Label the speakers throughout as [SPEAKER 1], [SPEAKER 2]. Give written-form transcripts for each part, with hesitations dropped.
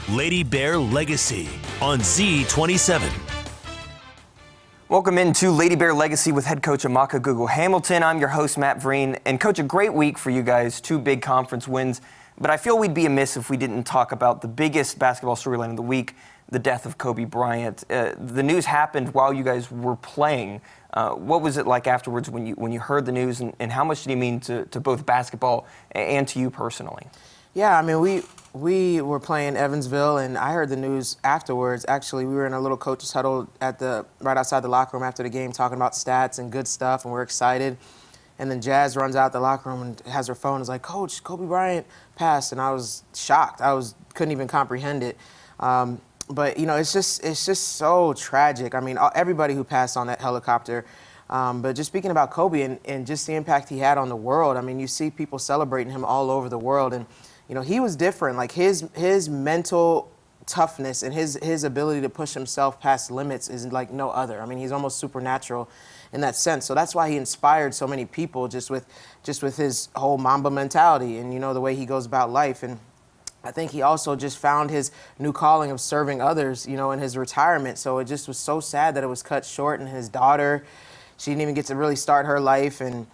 [SPEAKER 1] Lady Bear Legacy on Z27.
[SPEAKER 2] Welcome into Lady Bear Legacy with head coach Amaka Google-Hamilton. I'm your host, Matt Vreen. And coach, a great week for you guys, 2 big conference wins. But I feel we'd be amiss if we didn't talk about the biggest basketball storyline of the week, the death of Kobe Bryant. The news happened while you guys were playing. What was it like afterwards when you heard the news, and how much did he mean to both basketball and to you personally?
[SPEAKER 3] Yeah, I mean, we were playing Evansville, and I heard the news afterwards. Actually, we were in a little coach's huddle right outside the locker room after the game, talking about stats and good stuff, and we're excited. And then Jazz runs out the locker room and has her phone and is like, "Coach, Kobe Bryant passed," and I was shocked. Couldn't even comprehend it. But you know, it's just so tragic. I mean, everybody who passed on that helicopter. But just speaking about Kobe and just the impact he had on the world, I mean, you see people celebrating him all over the world, and you know, he was different. Like his mental toughness and his ability to push himself past limits is like no other. I mean, he's almost supernatural in that sense. So that's why he inspired so many people just with his whole Mamba mentality and, you know, the way he goes about life. And I think he also just found his new calling of serving others, you know, in his retirement. So it just was so sad that it was cut short, and his daughter, she didn't even get to really start her life. And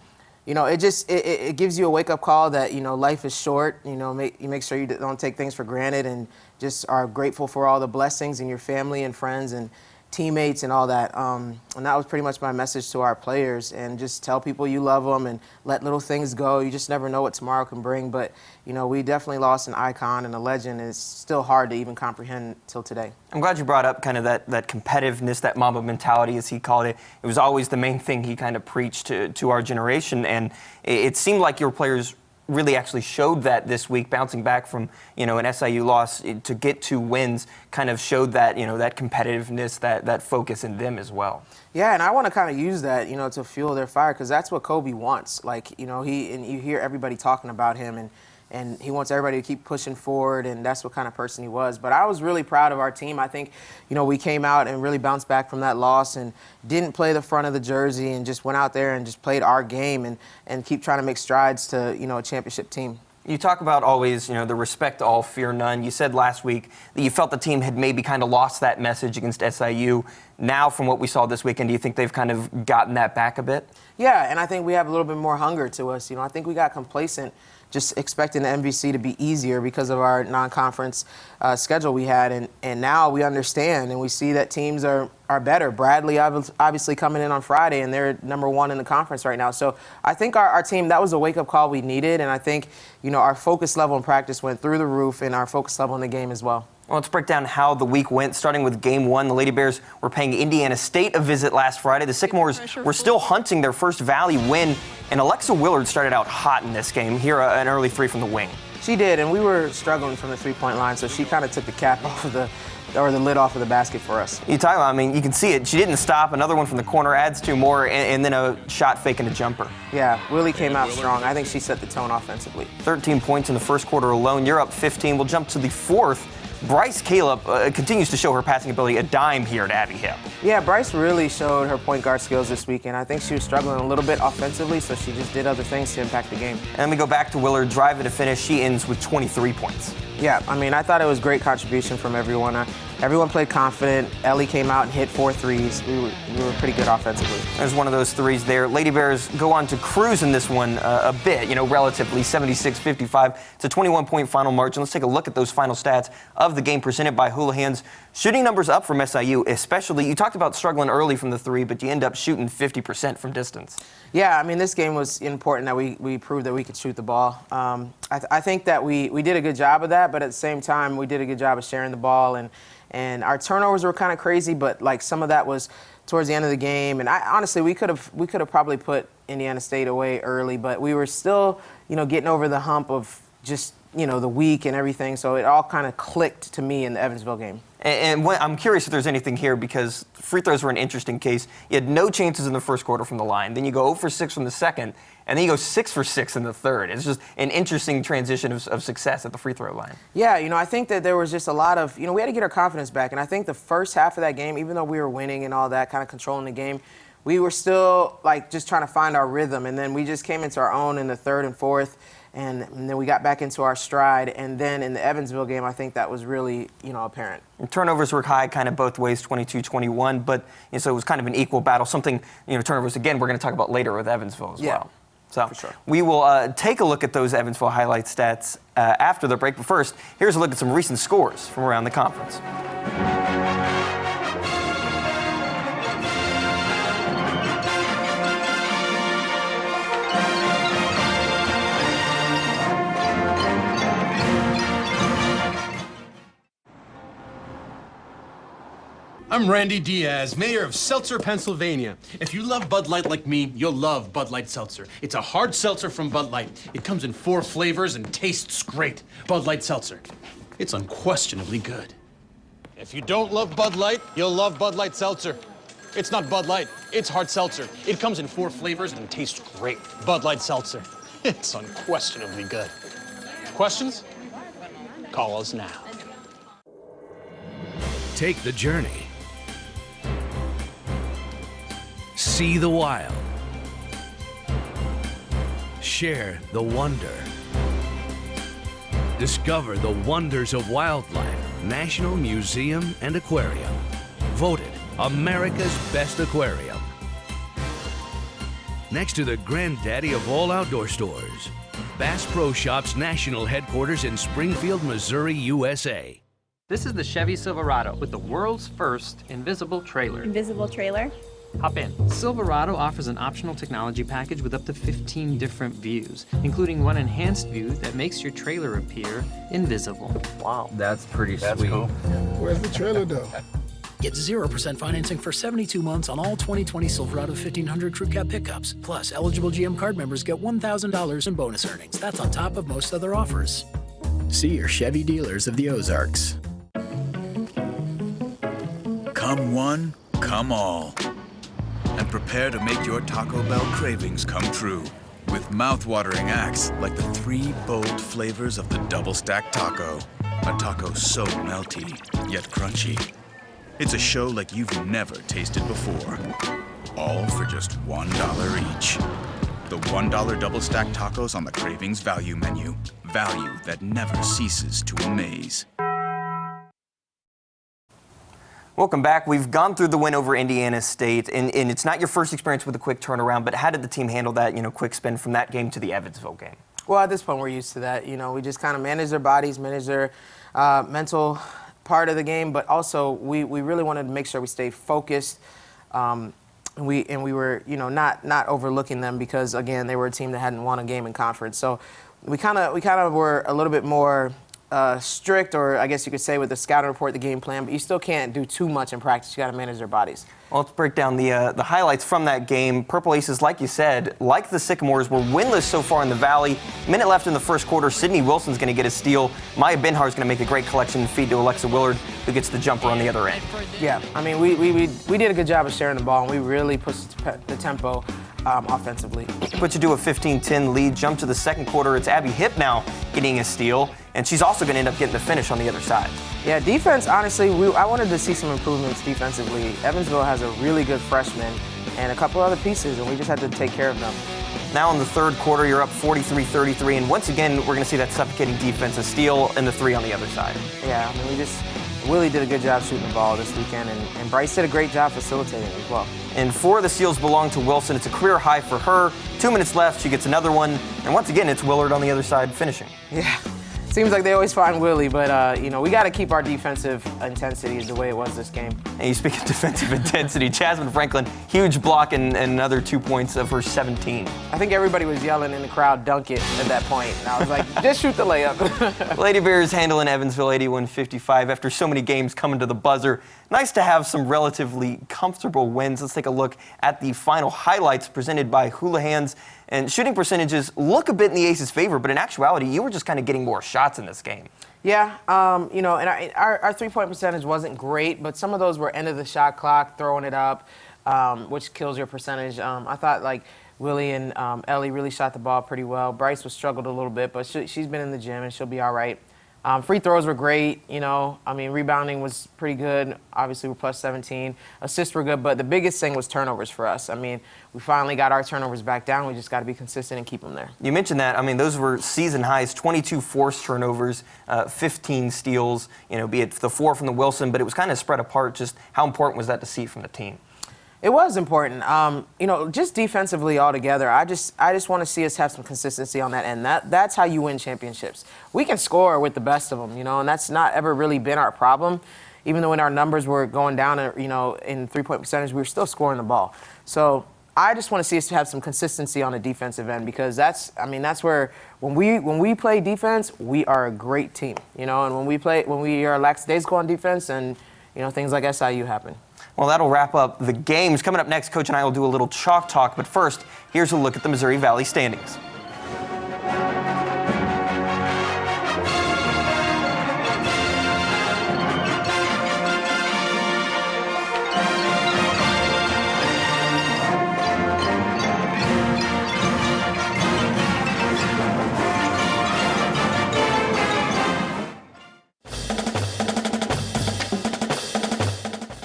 [SPEAKER 3] you know, it gives you a wake-up call that, you know, life is short. You know, you make sure you don't take things for granted and just are grateful for all the blessings in your family and friends and teammates and all that. And that was pretty much my message to our players. And just tell people you love them and let little things go. You just never know what tomorrow can bring. But, you know, we definitely lost an icon and a legend, and it's still hard to even comprehend till today. I'm
[SPEAKER 2] glad you brought up kind of that competitiveness, that Mamba mentality, as he called it. It was always the main thing he kind of preached to our generation. And it seemed like your players really actually showed that this week, bouncing back from, you know, an SIU loss to get 2 wins, kind of showed that, you know, that competitiveness, that focus in them as well.
[SPEAKER 3] Yeah, and I want to kind of use that, you know, to fuel their fire, because that's what Kobe wants. Like, you know, and you hear everybody talking about him, and he wants everybody to keep pushing forward, and that's what kind of person he was. But I was really proud of our team. I think, you know, we came out and really bounced back from that loss and didn't play the front of the jersey and just went out there and just played our game and keep trying to make strides to, you know, a championship team.
[SPEAKER 2] You talk about always, you know, the respect all, fear none. You said last week that you felt the team had maybe kind of lost that message against SIU. Now, from what we saw this weekend, do you think they've kind of gotten that back a bit?
[SPEAKER 3] Yeah, and I think we have a little bit more hunger to us. You know, I think we got complacent just expecting the MVC to be easier because of our non-conference schedule we had. And now we understand and we see that teams are better. Bradley obviously coming in on Friday, and they're #1 in the conference right now. So I think our team, that was a wake-up call we needed. And I think, you know, our focus level in practice went through the roof, and our focus level in the game as well.
[SPEAKER 2] Well, let's break down how the week went, starting with Game 1. The Lady Bears were paying Indiana State a visit last Friday. The Sycamores were still hunting their first Valley win, and Alexa Willard started out hot in this game. Here, an early 3 from the wing.
[SPEAKER 3] She did, and we were struggling from the three-point line, so she kind of took the cap off of the lid off of the basket for us.
[SPEAKER 2] You talk about, I mean, you can see it. She didn't stop. Another one from the corner adds 2 more, and then a shot fake and a jumper.
[SPEAKER 3] Yeah, Willie came out strong. I think she set the tone offensively.
[SPEAKER 2] 13 points in the first quarter alone. You're up 15. We'll jump to the 4th. Bryce Caleb continues to show her passing ability, a dime here at Abbey Hill.
[SPEAKER 3] Yeah, Bryce really showed her point guard skills this weekend. I think she was struggling a little bit offensively, so she just did other things to impact the game.
[SPEAKER 2] And then we go back to Willard, driving to finish. She ends with 23 points.
[SPEAKER 3] Yeah, I mean, I thought it was great contribution from everyone. Everyone played confident. Ellie came out and hit 4 threes. We were pretty good offensively.
[SPEAKER 2] There's one of those threes there. Lady Bears go on to cruise in this one a bit, you know, relatively 76-55. It's a 21-point final margin. Let's take a look at those final stats of the game presented by Houlihan's. Shooting numbers up from SIU, especially. You talked about struggling early from the 3, but you end up shooting 50% from distance.
[SPEAKER 3] Yeah, I mean, this game was important that we proved that we could shoot the ball. I think that we did a good job of that, but at the same time, we did a good job of sharing the ball. And our turnovers were kind of crazy, but like some of that was towards the end of the game. And honestly, we could have probably put Indiana State away early, but we were still, you know, getting over the hump of just, you know, the week and everything. So it all kind of clicked to me in the Evansville game.
[SPEAKER 2] And I'm curious if there's anything here, because free throws were an interesting case. You had no chances in the first quarter from the line. Then you go 0 for 6 from the second, and then you go 6 for 6 in the third. It's just an interesting transition of success at the free throw line.
[SPEAKER 3] Yeah, you know, I think that there was just a lot of, you know, we had to get our confidence back. And I think the first half of that game, even though we were winning and all that, kind of controlling the game, we were still like just trying to find our rhythm, and then we just came into our own in the third and fourth, and then we got back into our stride. And then in the Evansville game, I think that was really, apparent.
[SPEAKER 2] And turnovers were high kind of both ways, 22-21, but so it was kind of an equal battle. Something, turnovers, again, we're going to talk about later with Evansville as well. So
[SPEAKER 3] for sure.
[SPEAKER 2] We will take a look at those Evansville highlight stats after the break. But first, here's a look at some recent scores from around the conference.
[SPEAKER 4] I'm Randy Diaz, mayor of Seltzer, Pennsylvania. If you love Bud Light like me, you'll love Bud Light Seltzer. It's a hard seltzer from Bud Light. It comes in 4 flavors and tastes great. Bud Light Seltzer. It's unquestionably good. If you don't love Bud Light, you'll love Bud Light Seltzer. It's not Bud Light, it's hard seltzer. It comes in 4 flavors and tastes great. Bud Light Seltzer. It's unquestionably good. Questions? Call us now.
[SPEAKER 5] Take the journey. See the wild. Share the wonder. Discover the wonders of wildlife. National Museum and Aquarium. Voted America's best aquarium. Next to the granddaddy of all outdoor stores. Bass Pro Shop's national headquarters in Springfield, Missouri, USA.
[SPEAKER 6] This is the Chevy Silverado with the world's first invisible trailer.
[SPEAKER 7] Invisible trailer?
[SPEAKER 6] Hop in. Silverado offers an optional technology package with up to 15 different views, including one enhanced view that makes your trailer appear invisible.
[SPEAKER 2] Wow.
[SPEAKER 8] That's pretty sweet.
[SPEAKER 9] Cool. Where's the trailer though?
[SPEAKER 10] Get 0% financing for 72 months on all 2020 Silverado 1500 Crew Cab pickups. Plus, eligible GM card members get $1,000 in bonus earnings. That's on top of most other offers. See your Chevy dealers of the Ozarks.
[SPEAKER 11] Come one, come all. And prepare to make your Taco Bell cravings come true with mouth-watering acts like the 3 bold flavors of the double-stacked taco. A taco so melty, yet crunchy. It's a show like you've never tasted before. All for just $1 each. The $1 double-stacked tacos on the Cravings Value Menu. Value that never ceases to amaze.
[SPEAKER 2] Welcome back. We've gone through the win over Indiana State, and it's not your first experience with a quick turnaround, but how did the team handle that, quick spin from that game to the Evansville game?
[SPEAKER 3] Well, at this point, we're used to that. We just kind of manage their bodies, manage their mental part of the game, but also we really wanted to make sure we stayed focused. And we were, not overlooking them because, again, they were a team that hadn't won a game in conference. So we kind of were a little bit more strict, or I guess you could say, with the scouting report, the game plan, but you still can't do too much in practice. You got to manage their bodies.
[SPEAKER 2] Well, let's break down the highlights from that game. Purple Aces, like you said, like the Sycamores, were winless so far in the Valley. Minute left in the first quarter. Sydney Wilson's going to get a steal. Maya Binhar's going to make a great collection and feed to Alexa Willard, who gets the jumper on the other end.
[SPEAKER 3] Yeah, I mean, we did a good job of sharing the ball, and we really pushed the tempo offensively.
[SPEAKER 2] Puts you to a 15-10 lead. Jump to the second quarter. It's Abby Hipp now getting a steal, and she's also going to end up getting the finish on the other side.
[SPEAKER 3] Yeah, defense, honestly, I wanted to see some improvements defensively. Evansville has a really good freshman and a couple other pieces, and we just had to take care of them.
[SPEAKER 2] Now in the third quarter, you're up 43-33, and once again, we're going to see that suffocating defense, a steal and the 3 on the other side.
[SPEAKER 3] Yeah, I mean, Willie did a good job shooting the ball this weekend, and Bryce did a great job facilitating as well.
[SPEAKER 2] And 4 of the steals belong to Wilson. It's a career high for her. 2 minutes left, she gets another one, and once again, it's Willard on the other side finishing.
[SPEAKER 3] Yeah. Seems like they always find Willie, but, we got to keep our defensive intensity the way it was this game.
[SPEAKER 2] And you speak of defensive intensity. Jasmine Franklin, huge block and another 2 points of her 17.
[SPEAKER 3] I think everybody was yelling in the crowd, dunk it, at that point. And I was like, just shoot the layup.
[SPEAKER 2] Lady Bears handling Evansville 81-55 after so many games coming to the buzzer. Nice to have some relatively comfortable wins. Let's take a look at the final highlights presented by Hula Hands. And shooting percentages look a bit in the Aces' favor, but in actuality, you were just kind of getting more shots in this game.
[SPEAKER 3] Yeah, and our three-point percentage wasn't great, but some of those were end of the shot clock, throwing it up, which kills your percentage. I thought, Willie and Ellie really shot the ball pretty well. Bryce was struggled a little bit, but she's been in the gym, and she'll be all right. Free throws were great, you know. I mean, rebounding was pretty good. Obviously, we're plus 17. Assists were good, but the biggest thing was turnovers for us. I mean, we finally got our turnovers back down. We just got to be consistent and keep them there.
[SPEAKER 2] You mentioned that. I mean, those were season highs, 22 forced turnovers, 15 steals, you know, be it the 4 from the Wilson, but it was kind of spread apart. Just how important was that to see from the team?
[SPEAKER 3] It was important. You know, just defensively altogether, I just want to see us have some consistency on that end. That's how you win championships. We can score with the best of them, you know, and that's not ever really been our problem. Even though when our numbers were going down, you know, in three-point percentage, we were still scoring the ball. So I just want to see us have some consistency on the defensive end, because that's where when we play defense, we are a great team, you know, and when we are lackadaisical on defense, and you know, things like SIU happen.
[SPEAKER 2] Well, that'll wrap up the games. Coming up next, Coach and I will do a little chalk talk. But first, here's a look at the Missouri Valley standings.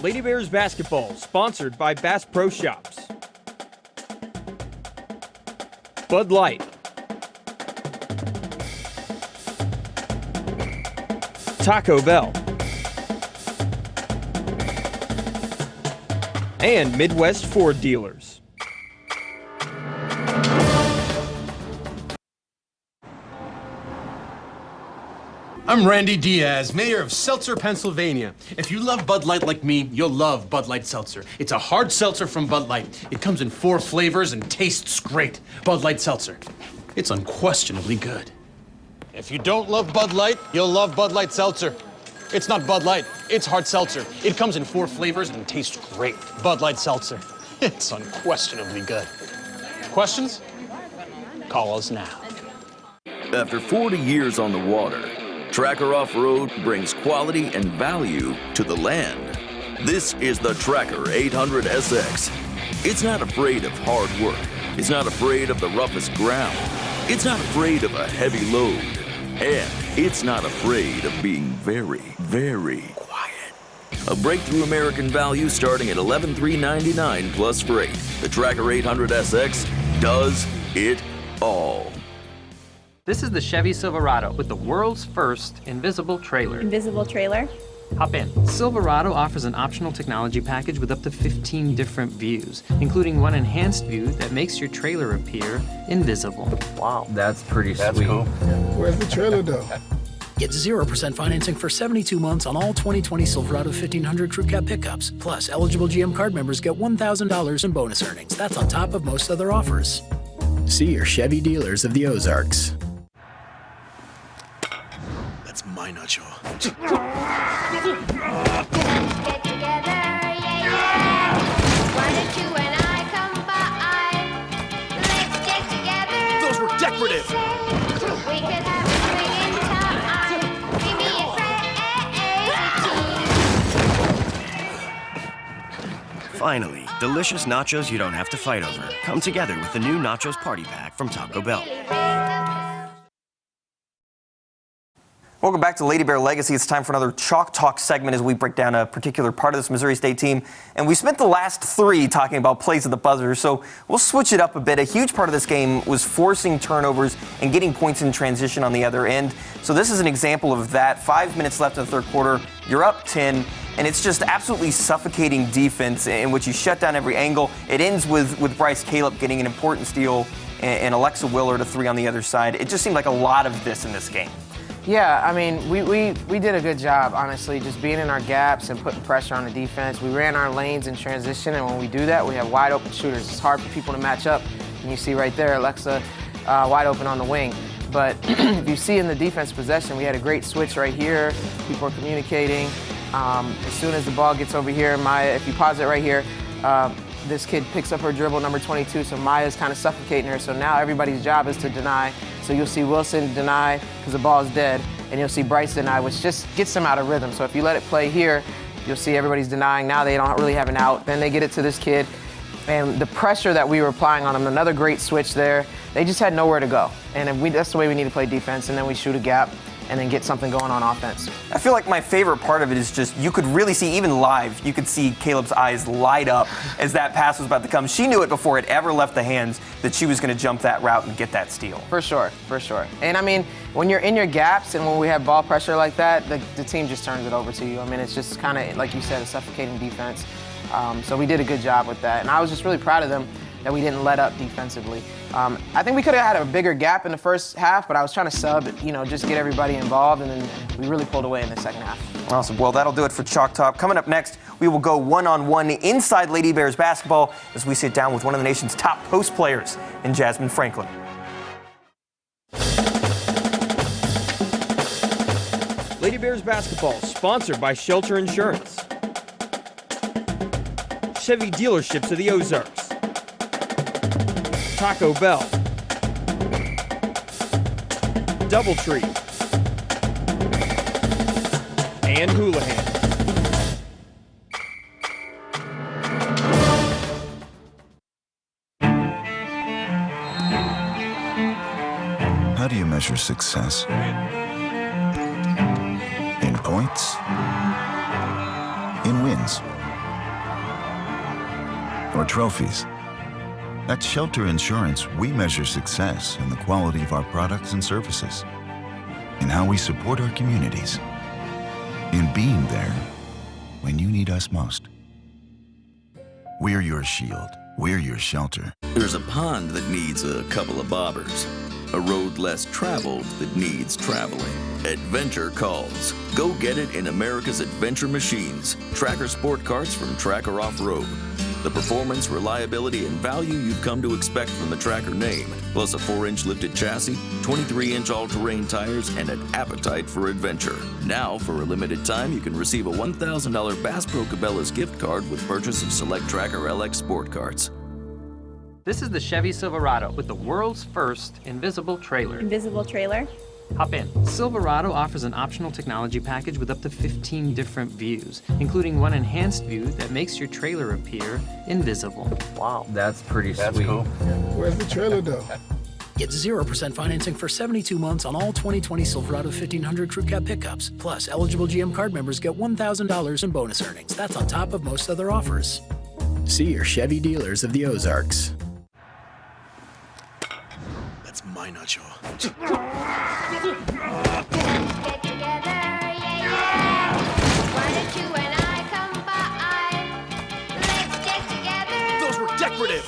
[SPEAKER 7] Lady Bears basketball, sponsored by Bass Pro Shops. Bud Light. Taco Bell. And Midwest Ford Dealers.
[SPEAKER 4] I'm Randy Diaz, mayor of Seltzer, Pennsylvania. If you love Bud Light like me, you'll love Bud Light Seltzer. It's a hard seltzer from Bud Light. It comes in 4 flavors and tastes great. Bud Light Seltzer. It's unquestionably good. If you don't love Bud Light, you'll love Bud Light Seltzer. It's not Bud Light, it's hard seltzer. It comes in 4 flavors and tastes great. Bud Light Seltzer. It's unquestionably good. Questions? Call us now.
[SPEAKER 8] After 40 years on the water, Tracker Off-Road brings quality and value to the land. This is the Tracker 800SX. It's not afraid of hard work. It's not afraid of the roughest ground. It's not afraid of a heavy load. And it's not afraid of being very, very quiet. A breakthrough American value starting at $11,399 plus freight. The Tracker 800SX does it all.
[SPEAKER 6] This is the Chevy Silverado with the world's first invisible trailer.
[SPEAKER 12] Invisible trailer?
[SPEAKER 6] Hop in. Silverado offers an optional technology package with up to 15 different views, including one enhanced view that makes your trailer appear invisible.
[SPEAKER 2] Wow. That's pretty sweet.
[SPEAKER 9] That's cool. Where's the trailer though?
[SPEAKER 10] Get 0% financing for 72 months on all 2020 Silverado 1500 Crew Cab pickups. Plus, eligible GM card members get $1,000 in bonus earnings. That's on top of most other offers. See your Chevy dealers of the Ozarks.
[SPEAKER 4] That's my nacho.
[SPEAKER 5] Those were decorative.
[SPEAKER 13] Finally, delicious nachos you don't have to fight over. Come together with the new Nachos Party Pack from Taco Bell.
[SPEAKER 2] Welcome back to Lady Bear Legacy. It's time for another Chalk Talk segment as we break down a particular part of this Missouri State team. And we spent the last 3 talking about plays at the buzzer, so we'll switch it up a bit. A huge part of this game was forcing turnovers and getting points in transition on the other end. So this is an example of that. 5 minutes left in the third quarter. You're up 10, and it's just absolutely suffocating defense in which you shut down every angle. It ends with Bryce Caleb getting an important steal and Alexa Willard a 3 on the other side. It just seemed like a lot of this in this game.
[SPEAKER 3] Yeah, I mean, we did a good job, honestly, just being in our gaps and putting pressure on the defense. We ran our lanes in transition, and when we do that, we have wide open shooters. It's hard for people to match up, and you see right there, Alexa wide open on the wing. But if you see in the defense possession, we had a great switch right here. People are communicating. As soon as the ball gets over here, Maya, if you pause it right here, this kid picks up her dribble, number 22, so Maya's kind of suffocating her. So now everybody's job is to deny. So you'll see Wilson deny because the ball is dead, and you'll see Bryce deny, which just gets them out of rhythm. So if you let it play here, you'll see everybody's denying. Now they don't really have an out. Then they get it to this kid. And the pressure that we were applying on them, another great switch there. They just had nowhere to go. And that's the way we need to play defense, and then we shoot a gap. and then get something going on offense.
[SPEAKER 2] I feel like my favorite part of it is just you could really see, even live, you could see Caleb's eyes light up as that pass was about to come. She knew it before it ever left the hands that she was going to jump that route and get that steal.
[SPEAKER 3] For sure, for sure. And I mean, when you're in your gaps and when we have ball pressure like that, the team just turns it over to you. I mean, it's just kind of, like you said, a suffocating defense. So we did a good job with that. And I was just really proud of them that we didn't let up defensively. I think we could have had a bigger gap in the first half, but I was trying to sub, just get everybody involved, and then we really pulled away in the second half.
[SPEAKER 2] Awesome. Well, that'll do it for Chalk Talk. Coming up next, we will go one-on-one inside Lady Bears basketball as we sit down with one of the nation's top post players in Jasmine Franklin.
[SPEAKER 7] Lady Bears basketball sponsored by Shelter Insurance, Chevy dealerships of the Ozarks, Taco Bell, Doubletree, and Houlihan.
[SPEAKER 11] How do you measure success? In points? In wins? Or trophies? At Shelter Insurance, we measure success in the quality of our products and services, in how we support our communities, in being there when you need us most. We're your shield. We're your shelter.
[SPEAKER 8] There's a pond that needs a couple of bobbers. A road less traveled that needs traveling. Adventure calls. Go get it in America's Adventure Machines. Tracker sport carts from Tracker Off-Road. The performance, reliability, and value you've come to expect from the Tracker name, plus a 4-inch lifted chassis, 23-inch all-terrain tires, and an appetite for adventure. Now, for a limited time, you can receive a $1,000 Bass Pro Cabela's gift card with purchase of select Tracker LX sport carts.
[SPEAKER 6] This is the Chevy Silverado with the world's first invisible trailer.
[SPEAKER 12] Invisible trailer?
[SPEAKER 6] Hop in. Silverado offers an optional technology package with up to 15 different views, including one enhanced view that makes your trailer appear invisible.
[SPEAKER 2] Wow.
[SPEAKER 14] That's pretty sweet.
[SPEAKER 9] Cool. Where's the trailer though?
[SPEAKER 10] Get 0% financing for 72 months on all 2020 Silverado 1500 Crew Cab pickups. Plus, eligible GM card members get $1,000 in bonus earnings. That's on top of most other offers. See your Chevy dealers of the Ozarks.
[SPEAKER 14] That's my nacho.
[SPEAKER 12] Those were decorative.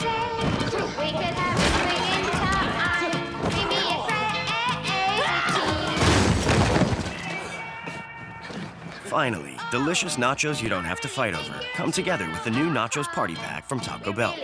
[SPEAKER 13] Finally, delicious nachos you don't have to fight over. Come together with the new Nachos Party Pack from Taco Bell.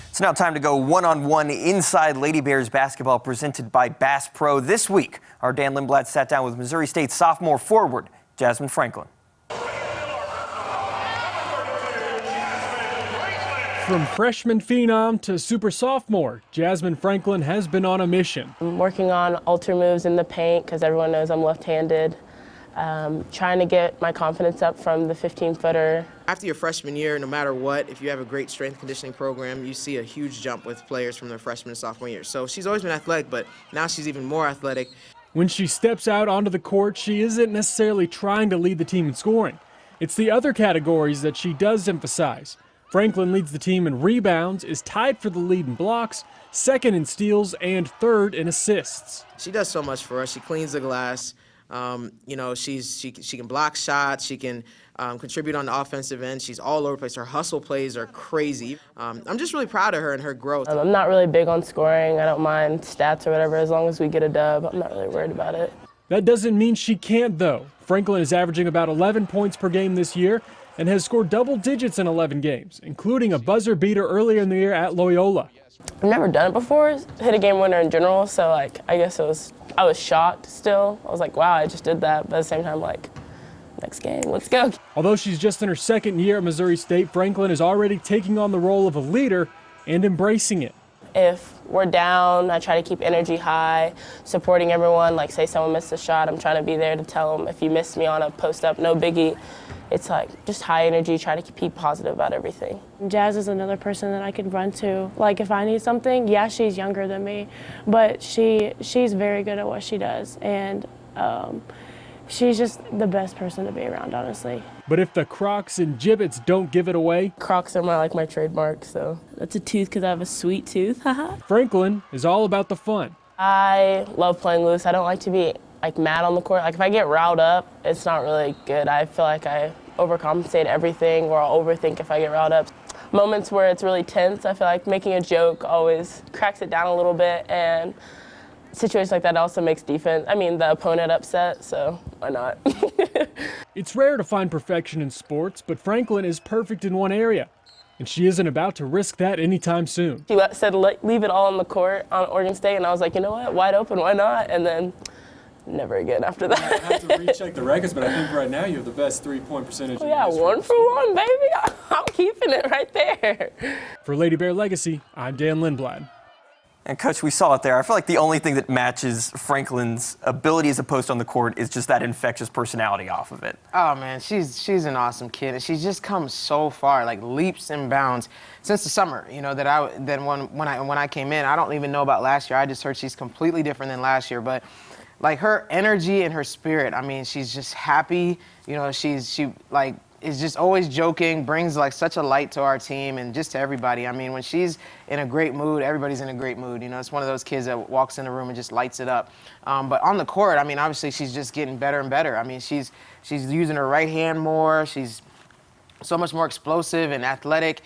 [SPEAKER 2] It's now time to go one-on-one inside Lady Bears basketball presented by Bass Pro. This week, our Dan Lindblad sat down with Missouri State sophomore forward, Jasmine Franklin.
[SPEAKER 15] From freshman phenom to super sophomore, Jasmine Franklin has been on a mission.
[SPEAKER 16] I'm working on alter moves in the paint because everyone knows I'm left-handed. Trying to get my confidence up from the 15-footer.
[SPEAKER 3] After your freshman year, no matter what, if you have a great strength conditioning program, you see a huge jump with players from their freshman and sophomore year. So she's always been athletic, but now she's even more athletic.
[SPEAKER 15] When she steps out onto the court, she isn't necessarily trying to lead the team in scoring. It's the other categories that she does emphasize. Franklin leads the team in rebounds, is tied for the lead in blocks, second in steals, and third in assists.
[SPEAKER 3] She does so much for us. She cleans the glass. She can block shots. She can contribute on the offensive end. She's all over the place. Her hustle plays are crazy. I'm just really proud of her and her growth.
[SPEAKER 16] I'm not really big on scoring. I don't mind stats or whatever. As long as we get a dub, I'm not really worried about it.
[SPEAKER 15] That doesn't mean she can't, though. Franklin is averaging about 11 points per game this year and has scored double digits in 11 games, including a buzzer beater earlier in the year at Loyola.
[SPEAKER 16] I've never done it before, hit a game winner in general, so I guess I was shocked still. I was like, wow, I just did that, but at the same time, next game, let's go.
[SPEAKER 15] Although she's just in her second year at Missouri State, Franklin is already taking on the role of a leader and embracing it.
[SPEAKER 16] if we're down, I try to keep energy high, supporting everyone. Like, say someone missed a shot, I'm trying to be there to tell them, if you missed me on a post-up, no biggie. It's like just high energy, try to keep positive about everything.
[SPEAKER 12] Jazz is another person that I could run to. Like, if I need something, yeah, she's younger than me, but she's very good at what she does, and she's just the best person to be around, honestly.
[SPEAKER 15] But if the Crocs and gibbets don't give it away,
[SPEAKER 16] Crocs are my trademark, so that's a tooth because I have a sweet tooth.
[SPEAKER 15] Franklin is all about the fun.
[SPEAKER 16] I love playing loose. I don't like to be like mad on the court. Like, if I get riled up, it's not really good. I feel like I overcompensate everything, or I'll overthink if I get riled up. Moments where it's really tense, I feel like making a joke always cracks it down a little bit, and situations like that also makes the opponent upset, so why not?
[SPEAKER 15] It's rare to find perfection in sports, but Franklin is perfect in one area, and she isn't about to risk that anytime soon.
[SPEAKER 16] She said leave it all on the court on Oregon State, and I was like, you know what, wide open, why not? And then never again after that.
[SPEAKER 17] I have to recheck the records, but I think right now you have the best three-point percentage.
[SPEAKER 16] Oh, yeah, 1 for 1, baby. I'm keeping it right there.
[SPEAKER 15] For Lady Bear Legacy, I'm Dan Lindblad.
[SPEAKER 2] And Coach, we saw it there. I feel like the only thing that matches Franklin's ability as a post on the court is just that infectious personality off of it.
[SPEAKER 3] Oh man, she's an awesome kid, and she's just come so far, like leaps and bounds since the summer. You know when I came in. I don't even know about last year. I just heard she's completely different than last year, but like her energy and her spirit. I mean, she's just happy. You know, she is just always joking, brings like such a light to our team and just to everybody. I mean, when she's in a great mood, everybody's in a great mood. You know, it's one of those kids that walks in the room and just lights it up. But on the court, I mean, obviously she's just getting better and better. I mean, she's using her right hand more. She's so much more explosive and athletic.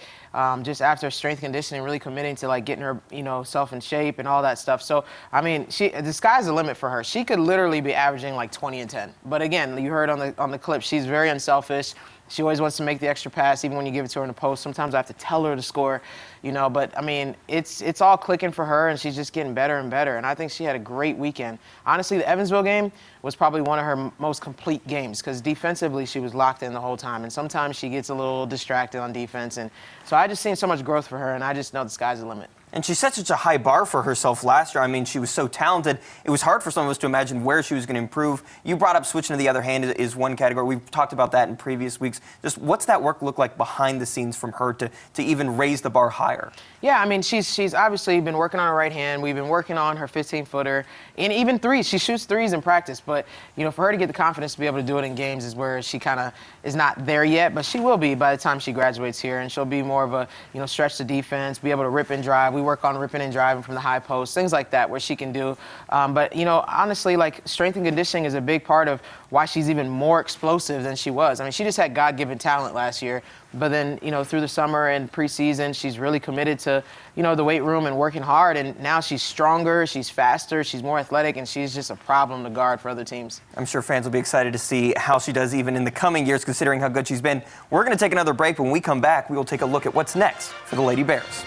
[SPEAKER 3] Just after strength conditioning, really committing to like getting her, self in shape and all that stuff. So, I mean, the sky's the limit for her. She could literally be averaging like 20 and 10. But again, you heard on the clip, she's very unselfish. She always wants to make the extra pass, even when you give it to her in the post. Sometimes I have to tell her to score, But I mean, it's all clicking for her, and she's just getting better and better. And I think she had a great weekend. Honestly, the Evansville game was probably one of her most complete games because defensively she was locked in the whole time. And sometimes she gets a little distracted on defense. And so I just seen so much growth for her, and I just know the sky's the limit.
[SPEAKER 2] And she set such a high bar for herself last year. I mean, she was so talented. It was hard for some of us to imagine where she was going to improve. You brought up switching to the other hand is one category. We've talked about that in previous weeks. Just what's that work look like behind the scenes from her to even raise the bar higher?
[SPEAKER 3] Yeah, I mean, she's obviously been working on her right hand. We've been working on her 15-footer and even threes. She shoots threes in practice, but, for her to get the confidence to be able to do it in games is where she kind of is not there yet, but she will be by the time she graduates here, and she'll be more of a, stretch the defense, be able to rip and drive. We work on ripping and driving from the high post, things like that where she can do. But, honestly, like strength and conditioning is a big part of why she's even more explosive than she was. I mean, she just had God-given talent last year. But then, through the summer and preseason, she's really committed to, the weight room and working hard. And now she's stronger, she's faster, she's more athletic, and she's just a problem to guard for other teams.
[SPEAKER 2] I'm sure fans will be excited to see how she does even in the coming years, considering how good she's been. We're going to take another break. When we come back, we will take a look at what's next for the Lady Bears.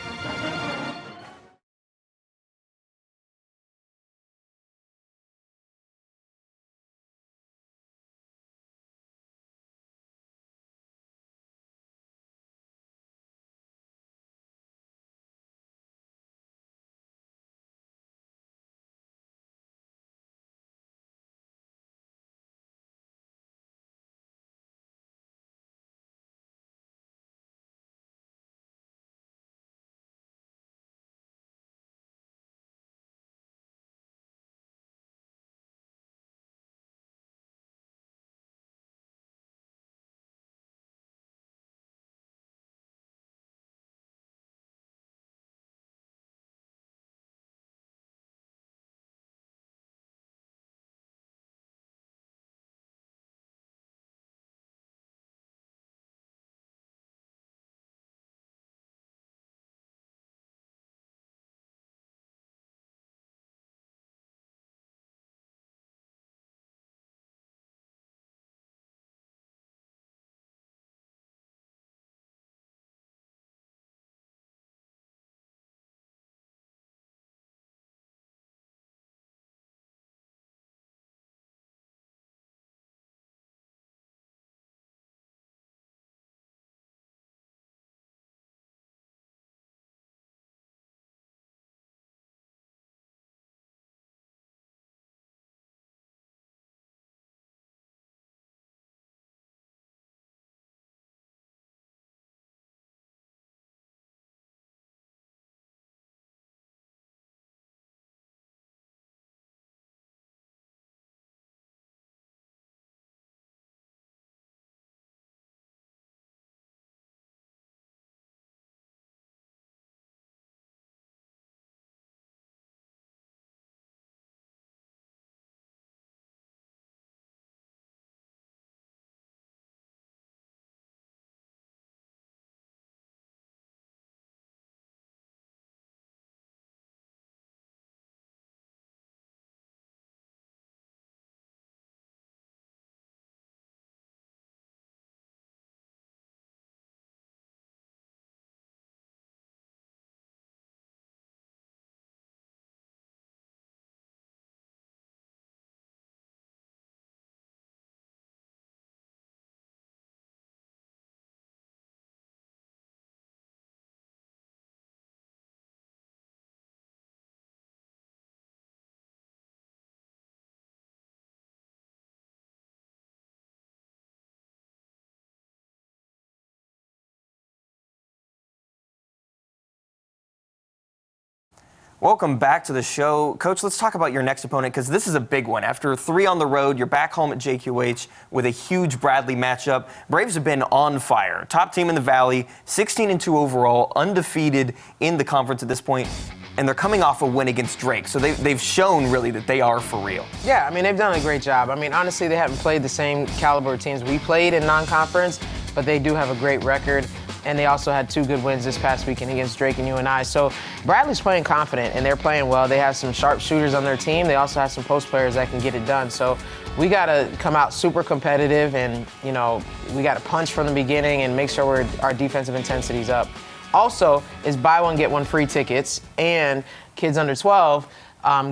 [SPEAKER 2] Welcome back to the show. Coach, let's talk about your next opponent because this is a big one. After 3 on the road, you're back home at JQH with a huge Bradley matchup. Braves have been on fire. Top team in the Valley, 16-2 overall, undefeated in the conference at this point, and they're coming off a win against Drake. So they've shown really that they are for real.
[SPEAKER 3] Yeah, I mean, they've done a great job. I mean, honestly, they haven't played the same caliber of teams we played in non-conference, but they do have a great record. And they also had 2 good wins this past weekend against Drake and UNI. So Bradley's playing confident, and they're playing well. They have some sharp shooters on their team. They also have some post players that can get it done. So we got to come out super competitive, and, you know, we got to punch from the beginning and make sure our defensive intensity's up. Also is buy one, get one free tickets, and kids under 12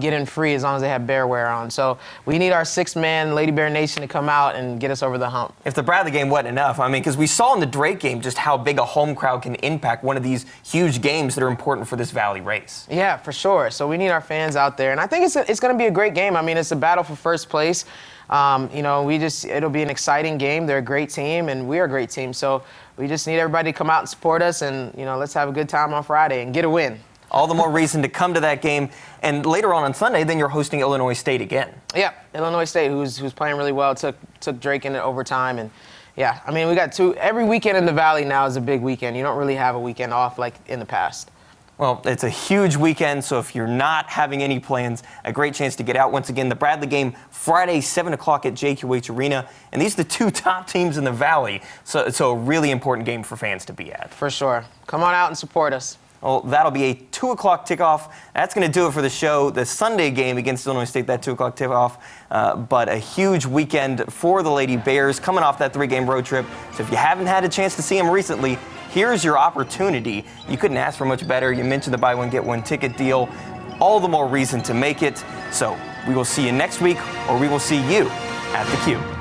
[SPEAKER 3] get in free as long as they have bear wear on. So we need our 6-man Lady Bear Nation to come out and get us over the hump.
[SPEAKER 2] If the Bradley game wasn't enough, I mean, because we saw in the Drake game just how big a home crowd can impact one of these huge games that are important for this Valley race.
[SPEAKER 3] Yeah, for sure. So we need our fans out there. And I think it's going to be a great game. I mean, it's a battle for first place. You know, it'll be an exciting game. They're a great team, and we're a great team. So we just need everybody to come out and support us, and, you know, let's have a good time on Friday and get a win.
[SPEAKER 2] All the more reason to come to that game. And later on Sunday, then you're hosting Illinois State again.
[SPEAKER 3] Yeah, Illinois State, who's playing really well, took Drake into overtime. And, yeah, I mean, we got 2. Every weekend in the Valley now is a big weekend. You don't really have a weekend off like in the past.
[SPEAKER 2] Well, it's a huge weekend, so if you're not having any plans, a great chance to get out. Once again, the Bradley game, Friday, 7 o'clock at JQH Arena. And these are the 2 top teams in the Valley, so it's a really important game for fans to be at.
[SPEAKER 3] For sure. Come on out and support us.
[SPEAKER 2] Well, that'll be a 2 o'clock kickoff. That's going to do it for the show. The Sunday game against Illinois State, that 2 o'clock kickoff. But a huge weekend for the Lady Bears coming off that 3-game road trip. So if you haven't had a chance to see them recently, here's your opportunity. You couldn't ask for much better. You mentioned the buy one, get one ticket deal. All the more reason to make it. So we will see you next week, or we will see you at the Q.